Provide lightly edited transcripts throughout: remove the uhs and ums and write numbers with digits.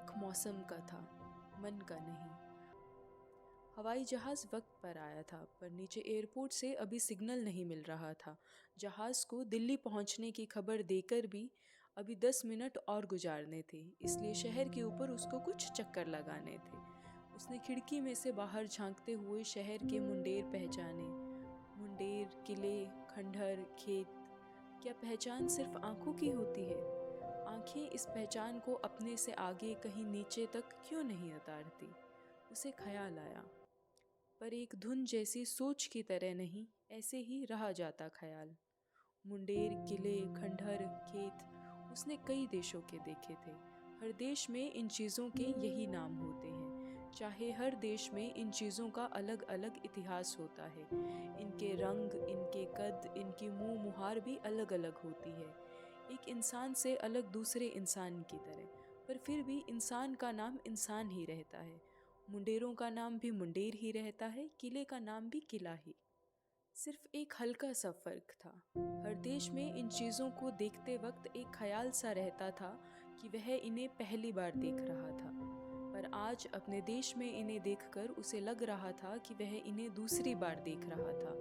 एक मौसम का था, मन का नहीं। हवाई जहाज़ वक्त पर आया था, पर नीचे एयरपोर्ट से अभी सिग्नल नहीं मिल रहा था। जहाज़ को दिल्ली पहुंचने की खबर देकर भी अभी 10 मिनट और गुजारने थे, इसलिए शहर के ऊपर उसको कुछ चक्कर लगाने थे। उसने खिड़की में से बाहर झांकते हुए शहर के मुंडेर पहचाने। मुंडेर, किले, खंडहर, खेत। क्या पहचान सिर्फ आंखों की होती है? आंखें इस पहचान को अपने से आगे कहीं नीचे तक क्यों नहीं उतारती? उसे ख्याल आया, पर एक धुन जैसी सोच की तरह नहीं, ऐसे ही रहा जाता ख्याल। मुंडेर, किले, खंडहर, खेत, उसने कई देशों के देखे थे। हर देश में इन चीज़ों के यही नाम होते हैं, चाहे हर देश में इन चीज़ों का अलग अलग इतिहास होता है। इनके रंग, इनके कद, इनकी मुंह मुहार भी अलग अलग होती है, एक इंसान से अलग दूसरे इंसान की तरह। पर फिर भी इंसान का नाम इंसान ही रहता है। मुंडेरों का नाम भी मुंडेर ही रहता है, किले का नाम भी किला ही। सिर्फ एक हल्का सा फर्क था। हर देश में इन चीज़ों को देखते वक्त एक ख्याल सा रहता था कि वह इन्हें पहली बार देख रहा था। पर आज अपने देश में इन्हें देखकर उसे लग रहा था कि वह इन्हें दूसरी बार देख रहा था।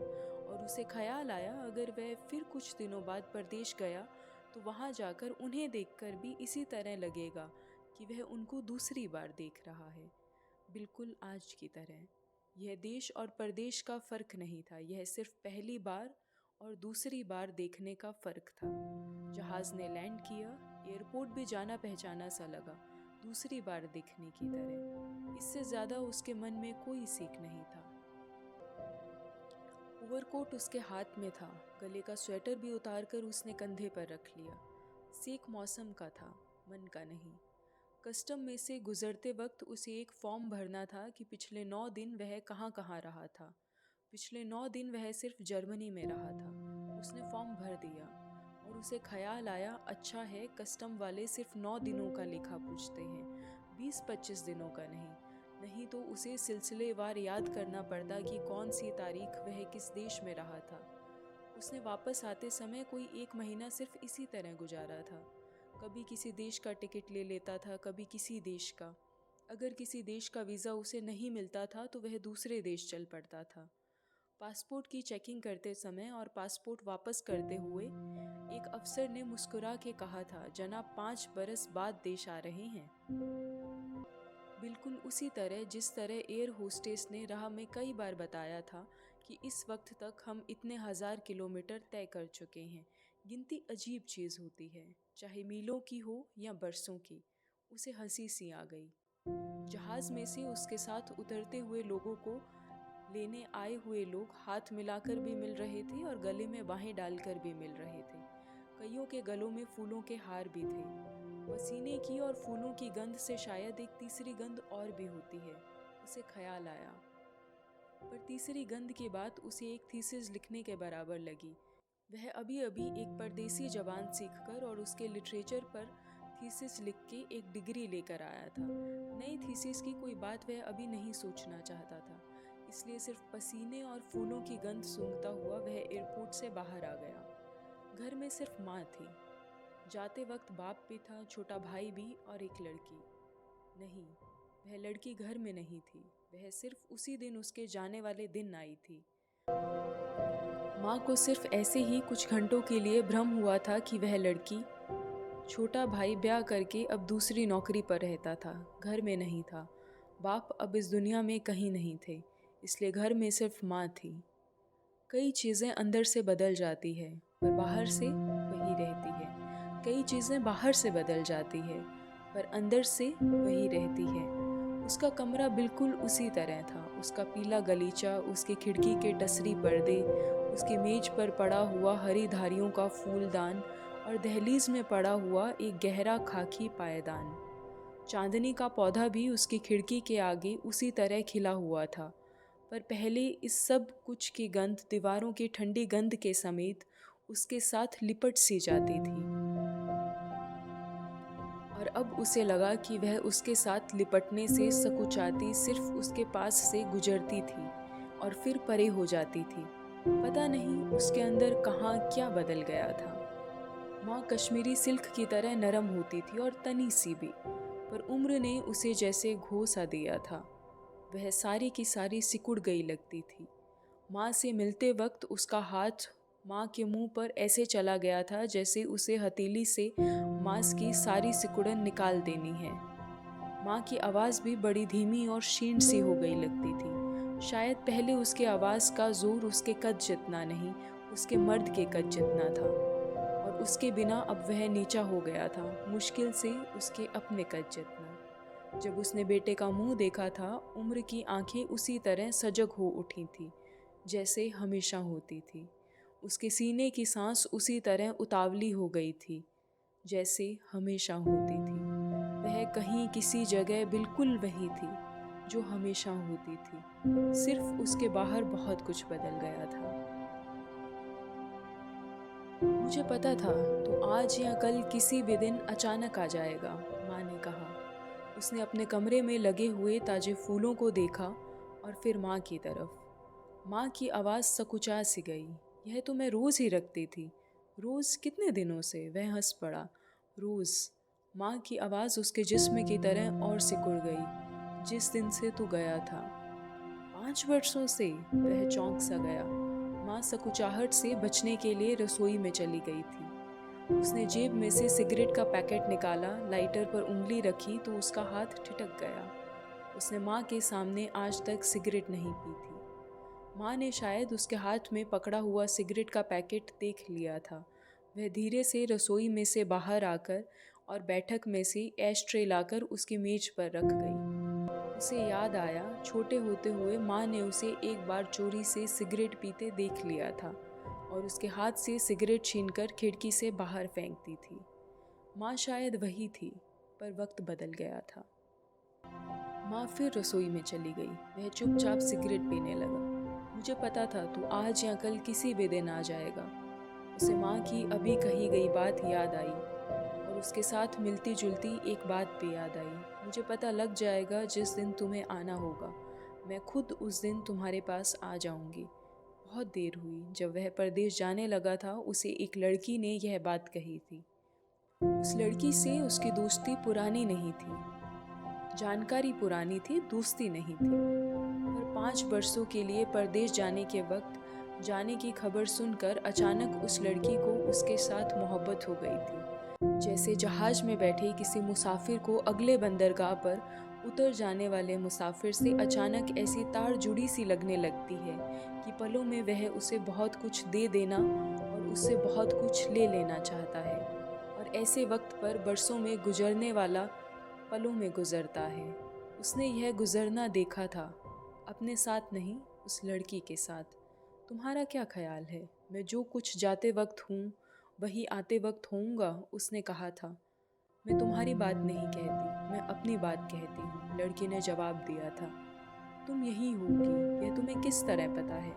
और उसे ख्याल आया, अगर वह फिर कुछ दिनों बाद परदेश गया तो वहाँ जाकर उन्हें देखकर भी इसी तरह लगेगा कि वह उनको दूसरी बार देख रहा है, बिल्कुल आज की तरह। यह देश और परदेश का फ़र्क नहीं था, यह सिर्फ पहली बार और दूसरी बार देखने का फ़र्क था। जहाज़ ने लैंड किया, एयरपोर्ट भी जाना पहचाना सा लगा, दूसरी बार देखने की तरह। इससे ज़्यादा उसके मन में कोई सीख नहीं था। ओवरकोट उसके हाथ में था, गले का स्वेटर भी उतारकर उसने कंधे पर रख लिया। सेक मौसम का था, मन का नहीं। कस्टम में से गुजरते वक्त उसे एक फॉर्म भरना था कि पिछले 9 दिन वह कहाँ कहाँ रहा था। पिछले 9 दिन वह सिर्फ जर्मनी में रहा था। उसने फॉर्म भर दिया और उसे ख्याल आया, अच्छा है कस्टम वाले सिर्फ 9 दिनों का लेखा पूछते हैं, 20-25 दिनों का नहीं। नहीं तो उसे सिलसिलेवार याद करना पड़ता कि कौन सी तारीख वह किस देश में रहा था। उसने वापस आते समय कोई 1 महीना सिर्फ इसी तरह गुजारा था। कभी किसी देश का टिकट ले लेता था, कभी किसी देश का। अगर किसी देश का वीज़ा उसे नहीं मिलता था तो वह दूसरे देश चल पड़ता था। पासपोर्ट की चेकिंग करते समय और पासपोर्ट वापस करते हुए एक अफसर ने मुस्कुरा के कहा था, जनाब 5 बरस बाद देश आ रहे हैं। बिल्कुल उसी तरह जिस तरह एयर होस्टेस ने राह में कई बार बताया था कि इस वक्त तक हम इतने 1000 किलोमीटर तय कर चुके हैं। गिनती अजीब चीज़ होती है, चाहे मीलों की हो या बरसों की। उसे हंसी सी आ गई। जहाज़ में से उसके साथ उतरते हुए लोगों को लेने आए हुए लोग हाथ मिलाकर भी मिल रहे थे और गले में बाहें डालकर भी मिल रहे थे। कईयों के गलों में फूलों के हार भी थे। पसीने की और फूलों की गंध से शायद एक तीसरी गंध और भी होती है, उसे ख्याल आया। पर तीसरी गंध की बात उसे एक थीसिस लिखने के बराबर लगी। वह अभी अभी एक परदेसी जबान सीखकर और उसके लिटरेचर पर थीसिस लिख के एक डिग्री लेकर आया था। नई थीसिस की कोई बात वह अभी नहीं सोचना चाहता था, इसलिए सिर्फ पसीने और फूलों की गंध सूंघता हुआ वह एयरपोर्ट से बाहर आ गया। घर में सिर्फ माँ थी। जाते वक्त बाप भी था, छोटा भाई भी और एक लड़की। नहीं, वह लड़की घर में नहीं थी, वह सिर्फ उसी दिन उसके जाने वाले दिन आई थी। माँ को सिर्फ ऐसे ही कुछ घंटों के लिए भ्रम हुआ था कि वह लड़की, छोटा भाई ब्याह करके अब दूसरी नौकरी पर रहता था, घर में नहीं था। बाप अब इस दुनिया में कहीं नहीं थे, इसलिए घर में सिर्फ माँ थी। कई चीज़ें अंदर से बदल जाती है, पर बाहर से वही रहती है। कई चीज़ें बाहर से बदल जाती है, पर अंदर से वही रहती है। उसका कमरा बिल्कुल उसी तरह था। उसका पीला गलीचा, उसकी खिड़की के टसरी पर्दे, उसकी मेज पर पड़ा हुआ हरी धारियों का फूलदान और दहलीज में पड़ा हुआ एक गहरा खाकी पायदान। चांदनी का पौधा भी उसकी खिड़की के आगे उसी तरह खिला हुआ था। पर पहले इस सब कुछ की गंध दीवारों की ठंडी गंध के समेत उसके साथ लिपट सी जाती थी। और अब उसे लगा कि वह उसके साथ लिपटने से सकुचाती सिर्फ उसके पास से गुजरती थी और फिर परे हो जाती थी। पता नहीं उसके अंदर कहाँ क्या बदल गया था। माँ कश्मीरी सिल्क की तरह नरम होती थी और तनी सी भी। पर उम्र ने उसे जैसे घोंसा दिया था। वह सारी की सारी सिकुड़ गई लगती थी। माँ से मिलते वक्त उसका हाथ माँ के मुंह पर ऐसे चला गया था जैसे उसे हथेली से मांस की सारी सिकुड़न निकाल देनी है। माँ की आवाज़ भी बड़ी धीमी और क्षीण सी हो गई लगती थी। शायद पहले उसके आवाज़ का जोर उसके कद जितना नहीं, उसके मर्द के कद जितना था, और उसके बिना अब वह नीचा हो गया था, मुश्किल से उसके अपने कद जितना। जब उसने बेटे का मुंह देखा था, उम्र की आंखें उसी तरह सजग हो उठी थी जैसे हमेशा होती थी। उसके सीने की सांस उसी तरह उतावली हो गई थी जैसे हमेशा होती थी। वह कहीं किसी जगह बिल्कुल वही थी जो हमेशा होती थी, सिर्फ उसके बाहर बहुत कुछ बदल गया था। मुझे पता था तो आज या कल किसी भी दिन अचानक आ जाएगा, माँ ने कहा। उसने अपने कमरे में लगे हुए ताजे फूलों को देखा और फिर माँ की तरफ। माँ की आवाज़ सकुचा सी गई। यह तो मैं रोज़ ही रखती थी। रोज़ कितने दिनों से? वह हंस पड़ा। रोज़। माँ की आवाज़ उसके जिस्म की तरह और सिकुड़ गई। जिस दिन से तू गया था। 5 वर्षों से? वह चौंक सा गया। माँ सकुचाहट से बचने के लिए रसोई में चली गई थी। उसने जेब में से सिगरेट का पैकेट निकाला, लाइटर पर उंगली रखी तो उसका हाथ ठिठक गया। उसने माँ के सामने आज तक सिगरेट नहीं पी थी। माँ ने शायद उसके हाथ में पकड़ा हुआ सिगरेट का पैकेट देख लिया था। वह धीरे से रसोई में से बाहर आकर और बैठक में से ऐश ट्रे लाकर उसकी मेज पर रख गई। उसे याद आया, छोटे होते हुए माँ ने उसे एक बार चोरी से सिगरेट पीते देख लिया था और उसके हाथ से सिगरेट छीनकर खिड़की से बाहर फेंकती थी। माँ शायद वही थी, पर वक्त बदल गया था। माँ फिर रसोई में चली गई। वह चुपचाप सिगरेट पीने लगा। मुझे पता था तू आज या कल किसी भी दिन आ जाएगा। उसे माँ की अभी कही गई बात याद आई और उसके साथ मिलती जुलती एक बात भी याद आई। मुझे पता लग जाएगा जिस दिन तुम्हें आना होगा, मैं खुद उस दिन तुम्हारे पास आ जाऊंगी। बहुत देर हुई। जब वह परदेश जाने लगा था, उसे एक लड़की ने यह बात कही थी। उस लड़की से उसकी दोस्ती पुरानी नहीं थी, जानकारी पुरानी थी, दोस्ती नहीं थी। पर 5 वर्षों के लिए परदेश जाने के वक्त जाने की खबर सुनकर अचानक उस लड़की को उसके साथ मोहब्बत हो गई थी। जैसे जहाज में बैठे किसी मुसाफिर को अगले बंदरगाह पर उतर जाने वाले मुसाफिर से अचानक ऐसी तार जुड़ी सी लगने लगती है कि पलों में वह उसे बहुत कुछ दे देना और उससे बहुत कुछ ले लेना चाहता है। और ऐसे वक्त पर बरसों में गुजरने वाला पलों में गुजरता है। उसने यह गुजरना देखा था, अपने साथ नहीं, उस लड़की के साथ। तुम्हारा क्या ख्याल है? मैं जो कुछ जाते वक्त हूँ वही आते वक्त होऊंगा, उसने कहा था। मैं तुम्हारी बात नहीं कहती, मैं अपनी बात कहती हूँ, लड़की ने जवाब दिया था। तुम यही होगी, यह तुम्हें किस तरह पता है?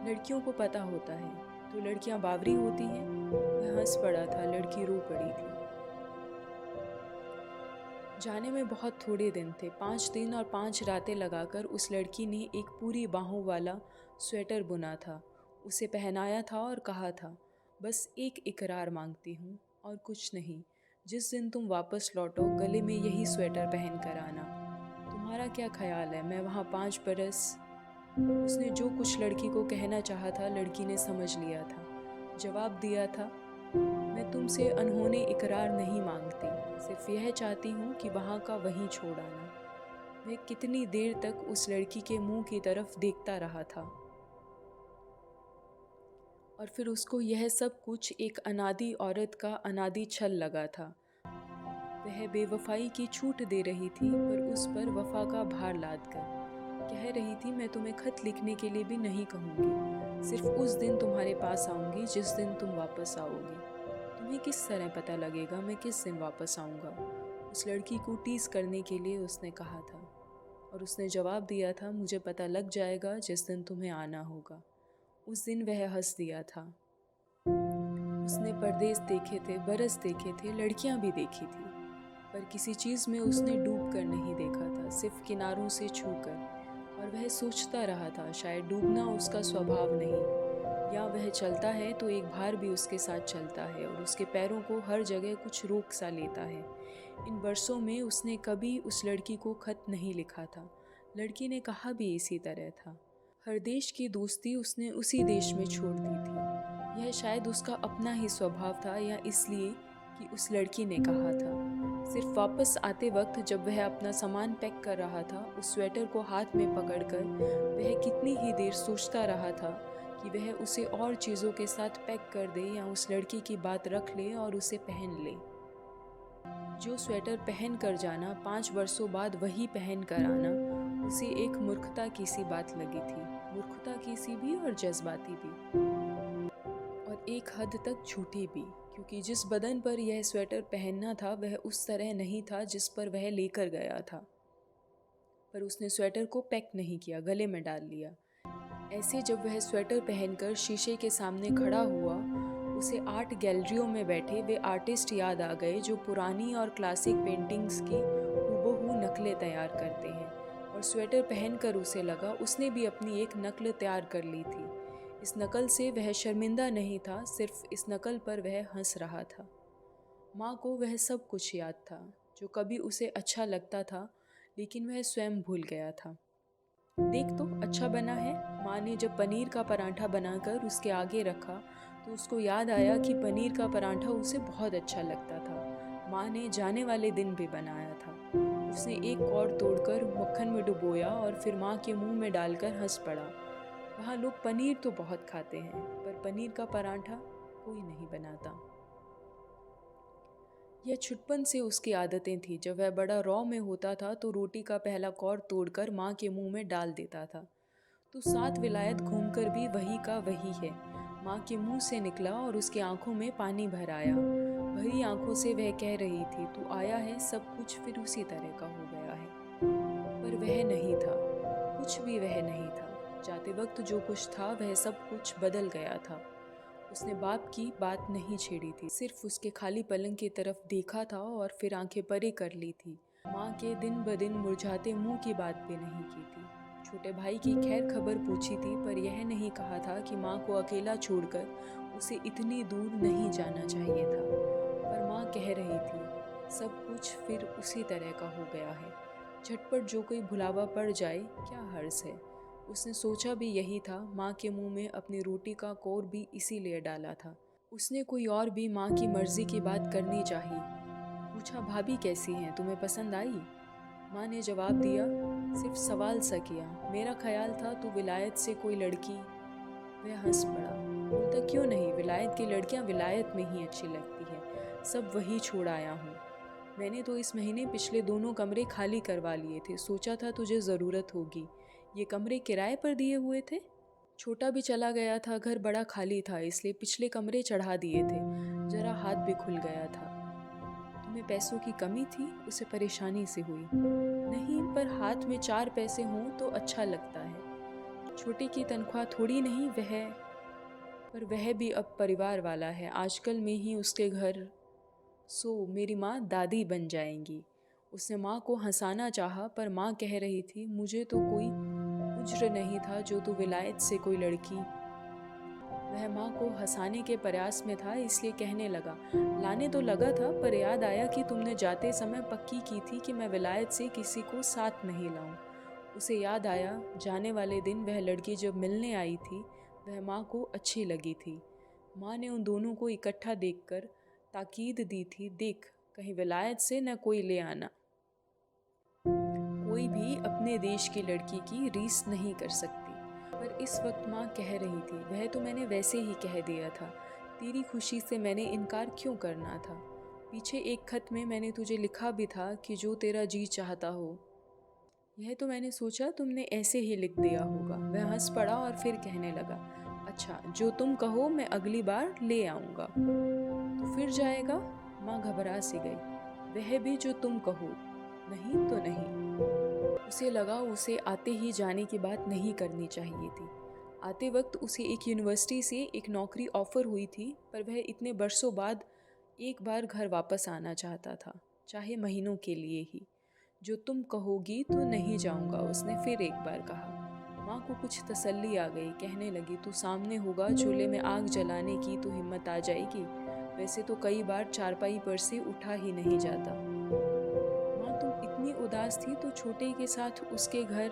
लड़कियों को पता होता है। तो लड़कियां बावरी होती हैं? वह हंस पड़ा था, लड़की रो पड़ी थी। जाने में बहुत थोड़े दिन थे। 5 दिन और 5 रातें लगाकर उस लड़की ने एक पूरी बाहों वाला स्वेटर बुना था, उसे पहनाया था और कहा था, बस एक इकरार मांगती हूँ और कुछ नहीं। जिस दिन तुम वापस लौटो, गले में यही स्वेटर पहन कर आना। तुम्हारा क्या ख्याल है? मैं वहाँ 5 बरस। उसने जो कुछ लड़की को कहना चाहा था, लड़की ने समझ लिया था। जवाब दिया था, मैं तुमसे अनहोनी इकरार नहीं मांगती, सिर्फ यह चाहती हूँ कि वहाँ का वहीं छोड़ आना। वह कितनी देर तक उस लड़की के मुंह की तरफ देखता रहा था और फिर उसको यह सब कुछ एक अनादी औरत का अनादी छल लगा था। वह बेवफाई की छूट दे रही थी, पर उस पर वफा का भार लाद कर कह रही थी, मैं तुम्हें खत लिखने के लिए भी नहीं कहूँगी, सिर्फ उस दिन तुम्हारे पास आऊँगी जिस दिन तुम वापस आओगे। तुम्हें किस तरह पता लगेगा मैं किस दिन वापस आऊँगा? उस लड़की को टीज करने के लिए उसने कहा था और उसने जवाब दिया था, मुझे पता लग जाएगा जिस दिन तुम्हें आना होगा। उस दिन वह हंस दिया था। उसने परदेश देखे थे, बरस देखे थे, लड़कियां भी देखी थी, पर किसी चीज़ में उसने डूब कर नहीं देखा था, सिर्फ किनारों से छू कर। और वह सोचता रहा था, शायद डूबना उसका स्वभाव नहीं, या वह चलता है तो एक भार भी उसके साथ चलता है और उसके पैरों को हर जगह कुछ रोक सा लेता है। इन वर्षों में उसने कभी उस लड़की को खत नहीं लिखा था। लड़की ने कहा भी इसी तरह था। हर देश की दोस्ती उसने उसी देश में छोड़ दी थी। यह शायद उसका अपना ही स्वभाव था या इसलिए कि उस लड़की ने कहा था। सिर्फ वापस आते वक्त जब वह अपना सामान पैक कर रहा था, उस स्वेटर को हाथ में पकड़कर वह कितनी ही देर सोचता रहा था कि वह उसे और चीज़ों के साथ पैक कर दे या उस लड़की की बात रख ले और उसे पहन ले। जो स्वेटर पहन कर जाना 5 वर्षों बाद वही पहन कर आना उसे एक मूर्खता की सी बात लगी थी। मूर्खता की सी भी और जज्बाती भी, और एक हद तक झूठी भी, क्योंकि जिस बदन पर यह स्वेटर पहनना था वह उस तरह नहीं था जिस पर वह लेकर गया था। पर उसने स्वेटर को पैक नहीं किया, गले में डाल लिया। ऐसे जब वह स्वेटर पहनकर शीशे के सामने खड़ा हुआ, उसे आर्ट गैलरियों में बैठे वे आर्टिस्ट याद आ गए जो पुरानी और क्लासिक पेंटिंग्स की हूबहू नकलें तैयार करते हैं। और स्वेटर पहनकर उसे लगा उसने भी अपनी एक नकल तैयार कर ली थी। इस नकल से वह शर्मिंदा नहीं था, सिर्फ इस नकल पर वह हंस रहा था। माँ को वह सब कुछ याद था जो कभी उसे अच्छा लगता था, लेकिन वह स्वयं भूल गया था। देख तो अच्छा बना है। माँ ने जब पनीर का पराठा बनाकर उसके आगे रखा तो उसको याद आया कि पनीर का पराठा उसे बहुत अच्छा लगता था। माँ ने जाने वाले दिन भी बनाया था। उसने एक और तोड़कर मक्खन में डुबोया और फिर माँ के मुंह में डालकर हंस पड़ा। वहाँ लोग पनीर तो बहुत खाते हैं, पर पनीर का पराठा कोई नहीं बनाता। यह छुटपन से उसकी आदतें थी। जब वह बड़ा रौ में होता था तो रोटी का पहला कौर तोड़कर माँ के मुंह में डाल देता था। तो 7 विलायत घूमकर भी वही का वही है, माँ के मुंह से निकला और उसकी आंखों में पानी भर आया। भरी आंखों से वह कह रही थी, तू आया है, सब कुछ फिर उसी तरह का हो गया है। पर वह नहीं था, कुछ भी वह नहीं था। जाते वक्त जो कुछ था वह सब कुछ बदल गया था। उसने बाप की बात नहीं छेड़ी थी, सिर्फ उसके खाली पलंग की तरफ देखा था और फिर आंखें परे कर ली थी। माँ के दिन ब दिन मुरझाते मुंह की बात भी नहीं की थी। छोटे भाई की खैर खबर पूछी थी, पर यह नहीं कहा था कि माँ को अकेला छोड़कर उसे इतनी दूर नहीं जाना चाहिए था। पर माँ कह रही थी, सब कुछ फिर उसी तरह का हो गया है। झटपट जो कोई भुलावा पड़ जाए, क्या हर्ज है। उसने सोचा भी यही था। माँ के मुंह में अपनी रोटी का कौर भी इसीलिए डाला था। उसने कोई और भी माँ की मर्जी की बात करनी चाहिए। पूछा, भाभी कैसी हैं, तुम्हें पसंद आई? माँ ने जवाब दिया, सिर्फ सवाल सा किया, मेरा ख्याल था तू विलायत से कोई लड़की। वह हंस पड़ा। बोलता, क्यों नहीं, विलायत की लड़कियाँ विलायत में ही अच्छी लगती है। सब वही छोड़ आया हूँ। मैंने तो इस महीने पिछले दोनों कमरे खाली करवा लिए थे। सोचा था तुझे ज़रूरत होगी। ये कमरे किराए पर दिए हुए थे। छोटा भी चला गया था, घर बड़ा खाली था, इसलिए पिछले कमरे चढ़ा दिए थे। जरा हाथ भी खुल गया था। तुम्हें पैसों की कमी थी? उसे परेशानी से हुई। नहीं, पर हाथ में 4 पैसे हों तो अच्छा लगता है। छोटे की तनख्वाह थोड़ी नहीं पर वह भी अब परिवार वाला है। आजकल में ही उसके घर। सो मेरी माँ दादी बन जाएंगी। उसने माँ को हंसाना चाहा, पर माँ कह रही थी, मुझे तो कोई उज्र नहीं था जो तू विलायत से कोई लड़की। वह माँ को हंसाने के प्रयास में था, इसलिए कहने लगा, लाने तो लगा था, पर याद आया कि तुमने जाते समय पक्की की थी कि मैं विलायत से किसी को साथ नहीं लाऊं। उसे याद आया, जाने वाले दिन वह लड़की जब मिलने आई थी वह माँ को अच्छी लगी थी। माँ ने उन दोनों को इकट्ठा देखकर ताकीद दी थी, देख, कहीं विलायत से न कोई ले आना। कोई भी अपने देश की लड़की की रीस नहीं कर सकती। पर इस वक्त माँ कह रही थी, वह तो मैंने वैसे ही कह दिया था। तेरी खुशी से मैंने इनकार क्यों करना था। पीछे एक खत में मैंने तुझे लिखा भी था कि जो तेरा जी चाहता हो। यह तो मैंने सोचा तुमने ऐसे ही लिख दिया होगा। वह हंस पड़ा और फिर कहने लगा, अच्छा, जो तुम कहो मैं अगली बार ले आऊँगा। तो फिर जाएगा? माँ घबरा सी गई। वह भी जो तुम कहो, नहीं तो नहीं। उसे लगा उसे आते ही जाने की बात नहीं करनी चाहिए थी। आते वक्त उसे एक यूनिवर्सिटी से एक नौकरी ऑफर हुई थी, पर वह इतने बरसों बाद एक बार घर वापस आना चाहता था, चाहे महीनों के लिए ही। जो तुम कहोगी तो नहीं जाऊंगा, उसने फिर एक बार कहा। माँ को कुछ तसल्ली आ गई। कहने लगी, तू सामने होगा, चूल्हे में आग जलाने की तो हिम्मत आ जाएगी। वैसे तो कई बार चारपाई पर से उठा ही नहीं जाता। उदास थी तो छोटे के साथ उसके घर।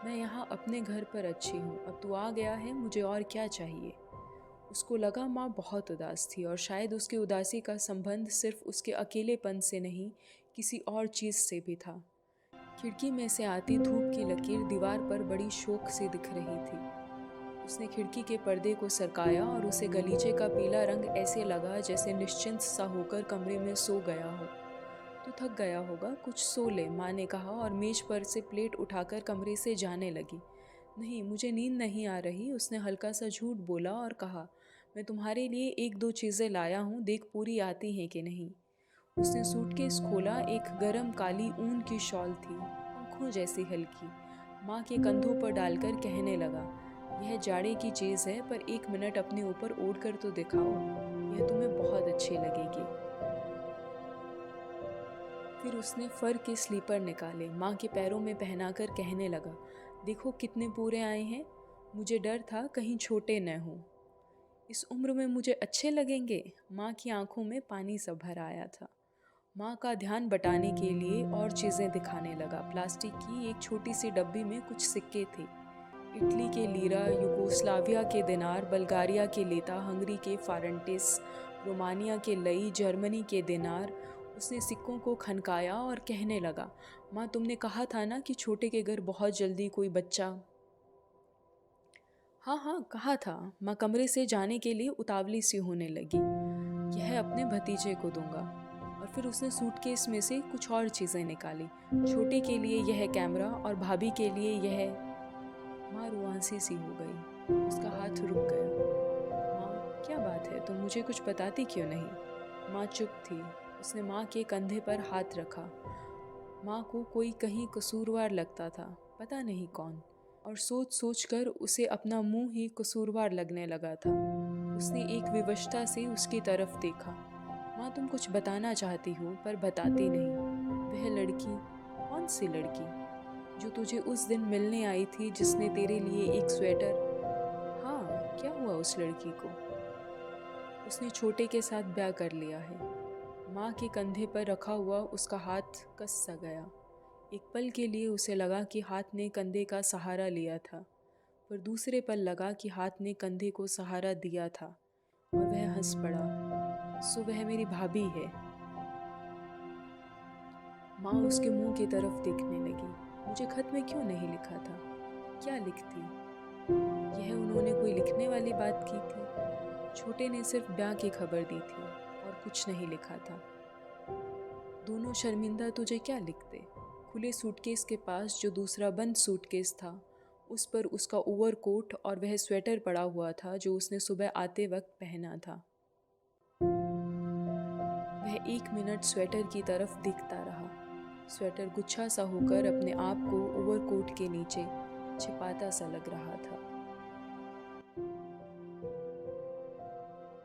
मैं यहाँ अपने घर पर अच्छी हूँ, अब तू आ गया है, मुझे और क्या चाहिए। उसको लगा माँ बहुत उदास थी और शायद उसकी उदासी का संबंध सिर्फ उसके अकेलेपन से नहीं, किसी और चीज़ से भी था। खिड़की में से आती धूप की लकीर दीवार पर बड़ी शोक से दिख रही थी। उसने खिड़की के पर्दे को सरकाया और उसे गलीचे का पीला रंग ऐसे लगा जैसे निश्चिंत सा होकर कमरे में सो गया हो। तू थक गया होगा, कुछ सो ले, माँ ने कहा और मेज पर से प्लेट उठाकर कमरे से जाने लगी। नहीं, मुझे नींद नहीं आ रही, उसने हल्का सा झूठ बोला और कहा, मैं तुम्हारे लिए एक दो चीज़ें लाया हूँ, देख पूरी आती हैं कि नहीं। उसने सूटकेस खोला, एक गरम काली ऊन की शॉल थी, पंखों जैसी हल्की, माँ के कंधों पर डालकर कहने लगा, यह जाड़े की चीज़ है पर एक मिनट अपने ऊपर ओढ़ कर तो दिखाओ, यह तुम्हें बहुत अच्छी लगेगी। फिर उसने फर के स्लीपर निकाले, माँ के पैरों में पहनाकर कहने लगा, देखो कितने पूरे आए हैं, मुझे डर था कहीं छोटे न हों। इस उम्र में मुझे अच्छे लगेंगे। माँ की आंखों में पानी सा भर आया था। माँ का ध्यान बटाने के लिए और चीज़ें दिखाने लगा। प्लास्टिक की एक छोटी सी डब्बी में कुछ सिक्के थे, इटली के लीरा, यूगोस्लाविया के दिनार, बल्गारिया के लेता, हंगरी के फारंटिस, रोमानिया के लई, जर्मनी के दिनार। उसने सिक्कों को खनकाया और कहने लगा, माँ तुमने कहा था ना कि छोटे के घर बहुत जल्दी कोई बच्चा। हाँ हाँ कहा था। माँ कमरे से जाने के लिए उतावली सी होने लगी। यह अपने भतीजे को दूंगा। और फिर उसने सूटकेस में से कुछ और चीज़ें निकाली। छोटे के लिए यह कैमरा और भाभी के लिए यह। माँ रुआंसी सी हो गई, उसका हाथ रुक गया। माँ क्या बात है, तुम मुझे कुछ बताती क्यों नहीं। माँ चुप थी। उसने माँ के कंधे पर हाथ रखा। माँ को कोई कहीं कसूरवार लगता था, पता नहीं कौन, और सोच सोच कर उसे अपना मुंह ही कसूरवार लगने लगा था। उसने एक विवशता से उसकी तरफ देखा। माँ तुम कुछ बताना चाहती हो पर बताती नहीं। वह लड़की, कौन सी लड़की जो तुझे उस दिन मिलने आई थी, जिसने तेरे लिए एक स्वेटर। हाँ, क्या हुआ उस लड़की को। उसने छोटे के साथ ब्याह कर लिया है। माँ के कंधे पर रखा हुआ उसका हाथ कस सा गया। एक पल के लिए उसे लगा कि हाथ ने कंधे का सहारा लिया था, पर दूसरे पल लगा कि हाथ ने कंधे को सहारा दिया था और वह हंस पड़ा। सो वह मेरी भाभी है। माँ उसके मुंह की तरफ देखने लगी। मुझे खत में क्यों नहीं लिखा था। क्या लिखती। यह उन्होंने कोई लिखने वाली बात की थी। छोटे ने सिर्फ ब्याह की खबर दी थी और कुछ नहीं लिखा था। दोनों शर्मिंदा तुझे क्या लिखते। खुले सूटकेस के पास जो दूसरा बंद सूटकेस था, उस पर उसका ओवरकोट और वह स्वेटर पड़ा हुआ था जो उसने सुबह आते वक्त पहना था। वह एक मिनट स्वेटर की तरफ देखता रहा। स्वेटर गुच्छा सा होकर अपने आप को ओवरकोट के नीचे छिपाता सा लग रहा था।